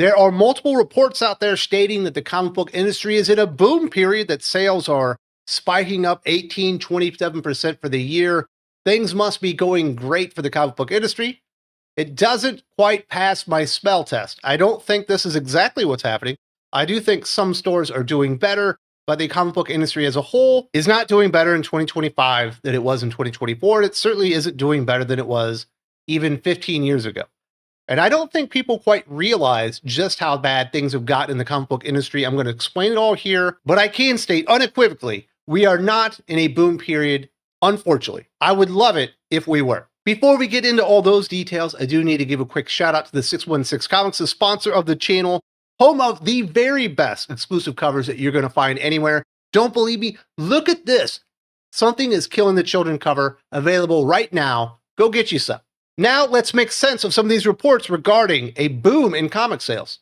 There are multiple reports out there stating that the comic book industry is in a boom period, that sales are spiking up 27% for the year. Things must be going great for the comic book industry. It doesn't quite pass my smell test. I don't think this is exactly what's happening. I do think some stores are doing better, but the comic book industry as a whole is not doing better in 2025 than it was in 2024. It certainly isn't doing better than it was even 15 years ago. And I don't think people quite realize just how bad things have gotten in the comic book industry. I'm going to explain it all here, but I can state unequivocally, we are not in a boom period, unfortunately. I would love it if we were. Before we get into all those details, I do need to give a quick shout out to the 616 Comics, the sponsor of the channel, home of the very best exclusive covers that you're going to find anywhere. Don't believe me? Look at this. Something is Killing the Children cover, available right now. Go get you some. Now let's make sense of some of these reports regarding a boom in comic sales.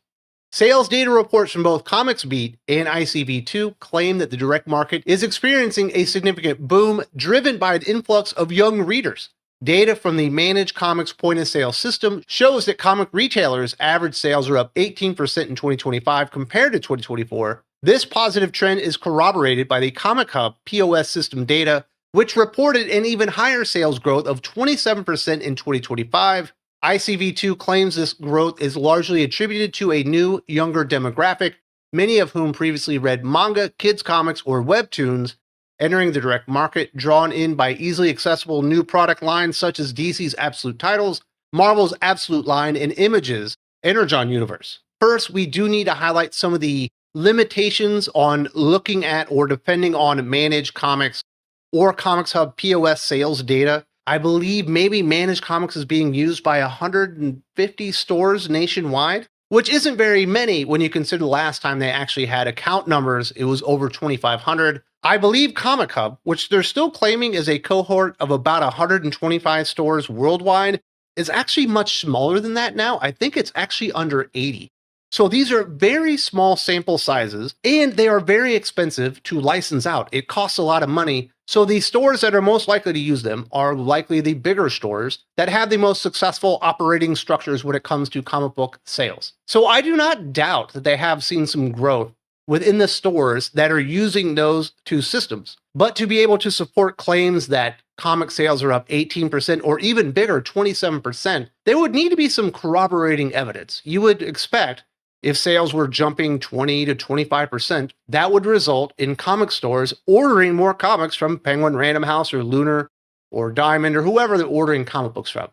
Sales data reports from both ComicSbeat and ICv2 claim that the direct market is experiencing a significant boom driven by an influx of young readers. Data from the Manage Comics point-of-sale system shows that comic retailers' average sales are up 18% in 2025 compared to 2024. This positive trend is corroborated by the ComicHub POS system data, which reported an even higher sales growth of 27% in 2025. ICv2 claims this growth is largely attributed to a new, younger demographic, many of whom previously read manga, kids' comics, or webtoons, entering the direct market, drawn in by easily accessible new product lines such as DC's Absolute titles, Marvel's Absolute line, and Image's Energon universe. First, we do need to highlight some of the limitations on looking at or depending on Managed Comics or ComicHub POS sales data. I believe maybe Managed Comics is being used by 150 stores nationwide, which isn't very many when you consider the last time they actually had account numbers, it was over 2,500. I believe ComicHub, which they're still claiming is a cohort of about 125 stores worldwide, is actually much smaller than that now. I think it's actually under 80. So these are very small sample sizes, and they are very expensive to license out. It costs a lot of money. So the stores that are most likely to use them are likely the bigger stores that have the most successful operating structures when it comes to comic book sales. So I do not doubt that they have seen some growth within the stores that are using those two systems. But to be able to support claims that comic sales are up 18% or even bigger, 27%, there would need to be some corroborating evidence. You would expect if sales were jumping 20 to 25%, that would result in comic stores ordering more comics from Penguin Random House or Lunar or Diamond or whoever they're ordering comic books from.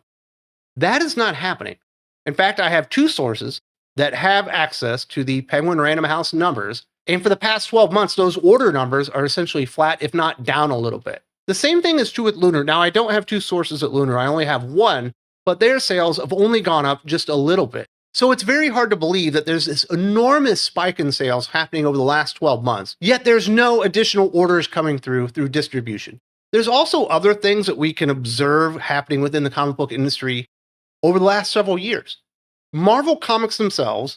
That is not happening. In fact, I have two sources that have access to the Penguin Random House numbers, and for the past 12 months, those order numbers are essentially flat, if not down a little bit. The same thing is true with Lunar. Now, I don't have two sources at Lunar, I only have one, but their sales have only gone up just a little bit. So it's very hard to believe that there's this enormous spike in sales happening over the last 12 months, yet there's no additional orders coming through distribution. There's also other things that we can observe happening within the comic book industry over the last several years. Marvel Comics themselves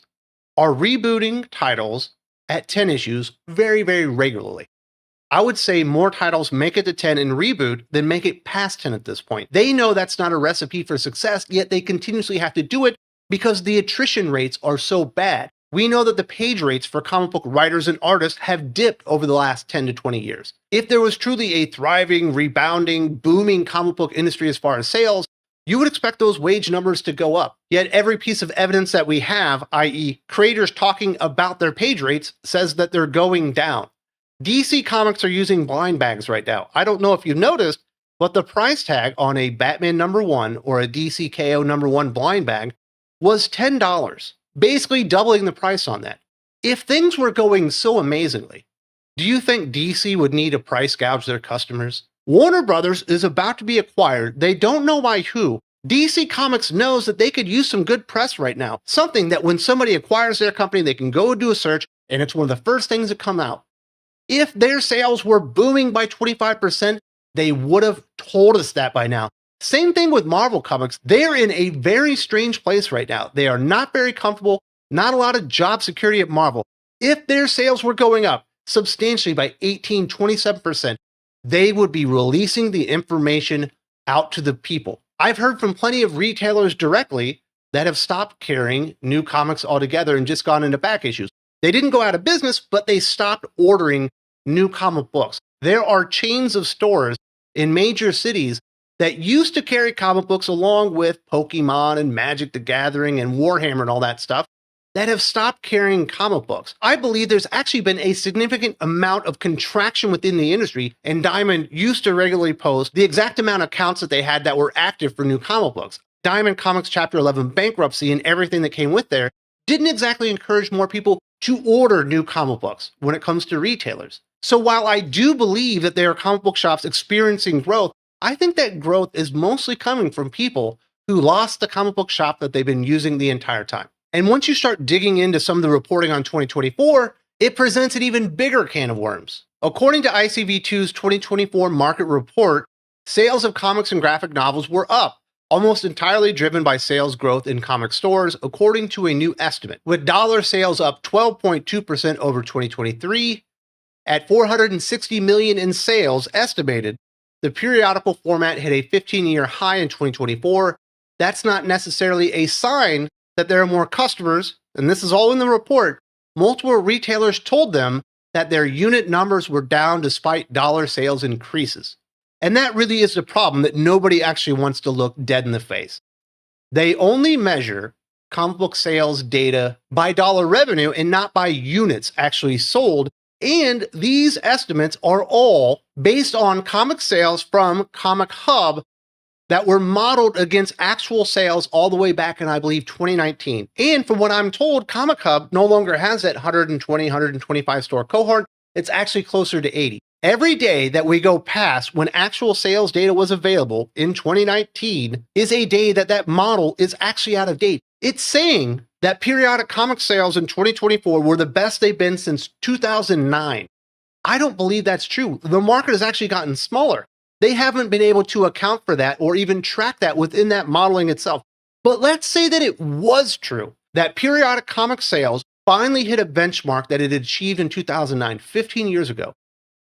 are rebooting titles at 10 issues very, very regularly. I would say more titles make it to 10 and reboot than make it past 10 at this point. They know that's not a recipe for success, yet they continuously have to do it because the attrition rates are so bad. We know that the page rates for comic book writers and artists have dipped over the last 10 to 20 years. If there was truly a thriving, rebounding, booming comic book industry as far as sales, you would expect those wage numbers to go up. Yet every piece of evidence that we have, i.e. creators talking about their page rates, says that they're going down. DC Comics are using blind bags right now. I don't know if you've noticed, but the price tag on a Batman #1 or a DC KO #1 blind bag was $10, basically doubling the price on that. If things were going so amazingly, do you think DC would need to price gouge their customers? Warner Brothers is about to be acquired. They don't know by who. DC Comics knows that they could use some good press right now. Something that when somebody acquires their company, they can go do a search, and it's one of the first things that come out. If their sales were booming by 25%, they would have told us that by now. Same thing with Marvel Comics. They're in a very strange place right now. They are not very comfortable, not a lot of job security at Marvel. If their sales were going up substantially by 18, 27%, they would be releasing the information out to the people. I've heard from plenty of retailers directly that have stopped carrying new comics altogether and just gone into back issues. They didn't go out of business, but they stopped ordering new comic books. There are chains of stores in major cities that used to carry comic books along with Pokemon and Magic the Gathering and Warhammer and all that stuff that have stopped carrying comic books. I believe there's actually been a significant amount of contraction within the industry, and Diamond used to regularly post the exact amount of accounts that they had that were active for new comic books. Diamond Comics Chapter 11 bankruptcy and everything that came with there didn't exactly encourage more people to order new comic books when it comes to retailers. So while I do believe that there are comic book shops experiencing growth, I think that growth is mostly coming from people who lost the comic book shop that they've been using the entire time. And once you start digging into some of the reporting on 2024, it presents an even bigger can of worms. According to ICv2's 2024 market report, sales of comics and graphic novels were up, almost entirely driven by sales growth in comic stores, according to a new estimate, with dollar sales up 12.2% over 2023. At $460 million in sales estimated, the periodical format hit a 15-year high in 2024. That's not necessarily a sign that there are more customers, and this is all in the report. Multiple retailers told them that their unit numbers were down despite dollar sales increases. And that really is the problem that nobody actually wants to look dead in the face. They only measure comic book sales data by dollar revenue and not by units actually sold. And these estimates are all based on comic sales from ComicHub that were modeled against actual sales all the way back in, I believe, 2019. And from what I'm told, ComicHub no longer has that 120, 125 store cohort. It's actually closer to 80. Every day that we go past when actual sales data was available in 2019 is a day that that model is actually out of date. It's saying that periodic comic sales in 2024 were the best they've been since 2009. I don't believe that's true. The market has actually gotten smaller. They haven't been able to account for that or even track that within that modeling itself. But let's say that it was true, that periodic comic sales finally hit a benchmark that it had achieved in 2009, 15 years ago.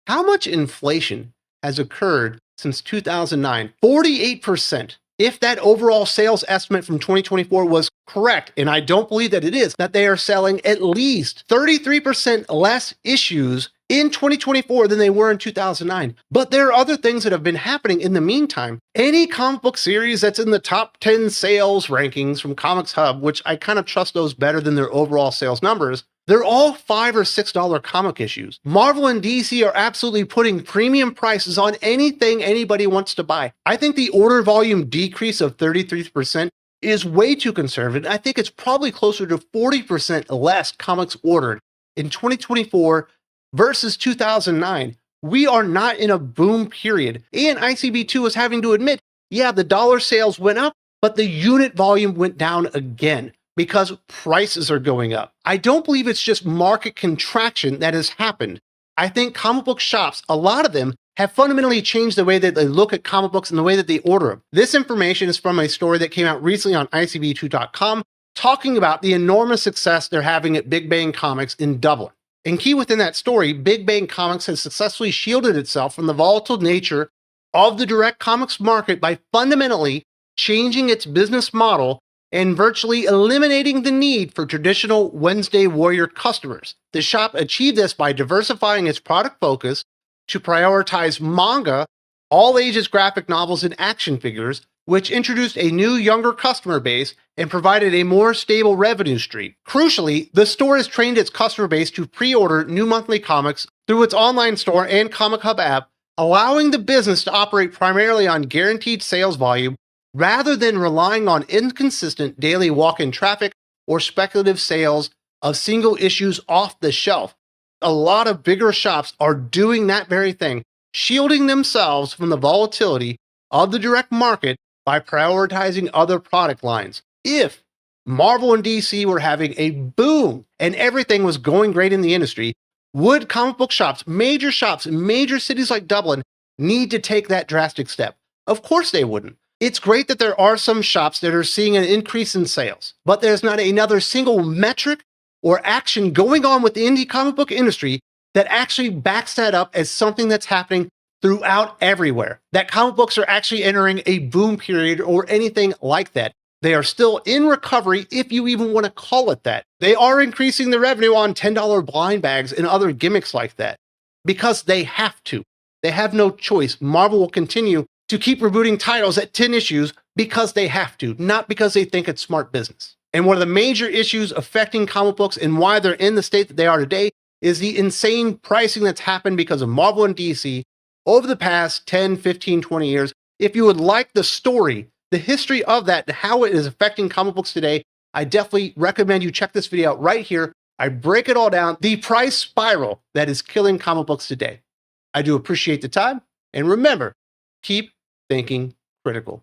How much inflation has occurred since 2009? 48%. If that overall sales estimate from 2024 was correct, and I don't believe that it is, that they are selling at least 33% less issues in 2024 than they were in 2009. But there are other things that have been happening in the meantime. Any comic book series that's in the top 10 sales rankings from ComixHub, which I kind of trust those better than their overall sales numbers, they're all $5 or $6 comic issues. Marvel and DC are absolutely putting premium prices on anything anybody wants to buy. I think the order volume decrease of 33% is way too conservative. I think it's probably closer to 40% less comics ordered in 2024 versus 2009. We are not in a boom period. And ICv2 is having to admit, yeah, the dollar sales went up, but the unit volume went down again because prices are going up. I don't believe it's just market contraction that has happened. I think comic book shops, a lot of them, have fundamentally changed the way that they look at comic books and the way that they order them. This information is from a story that came out recently on ICv2.com talking about the enormous success they're having at Big Bang Comics in Dublin. And key within that story, Big Bang Comics has successfully shielded itself from the volatile nature of the direct comics market by fundamentally changing its business model and virtually eliminating the need for traditional Wednesday Warrior customers. The shop achieved this by diversifying its product focus to prioritize manga, all ages graphic novels, and action figures, which introduced a new younger customer base and provided a more stable revenue stream. Crucially, the store has trained its customer base to pre-order new monthly comics through its online store and ComicHub app, allowing the business to operate primarily on guaranteed sales volume rather than relying on inconsistent daily walk-in traffic or speculative sales of single issues off the shelf. A lot of bigger shops are doing that very thing, shielding themselves from the volatility of the direct market by prioritizing other product lines. If Marvel and DC were having a boom and everything was going great in the industry, would comic book shops, major in major cities like Dublin, need to take that drastic step? Of course they wouldn't. It's great that there are some shops that are seeing an increase in sales, but there's not another single metric or action going on with the indie comic book industry that actually backs that up as something that's happening throughout everywhere, that comic books are actually entering a boom period or anything like that. They are still in recovery, if you even want to call it that. They are increasing the revenue on $10 blind bags and other gimmicks like that because they have to. They have no choice. Marvel will continue to keep rebooting titles at 10 issues because they have to, not because they think it's smart business. And one of the major issues affecting comic books and why they're in the state that they are today is the insane pricing that's happened because of Marvel and DC over the past 10, 15, 20 years. If you would like the story, the history of that, and how it is affecting comic books today, I definitely recommend you check this video out right here. I break it all down, the price spiral that is killing comic books today. I do appreciate the time, and remember, keep thinking critical.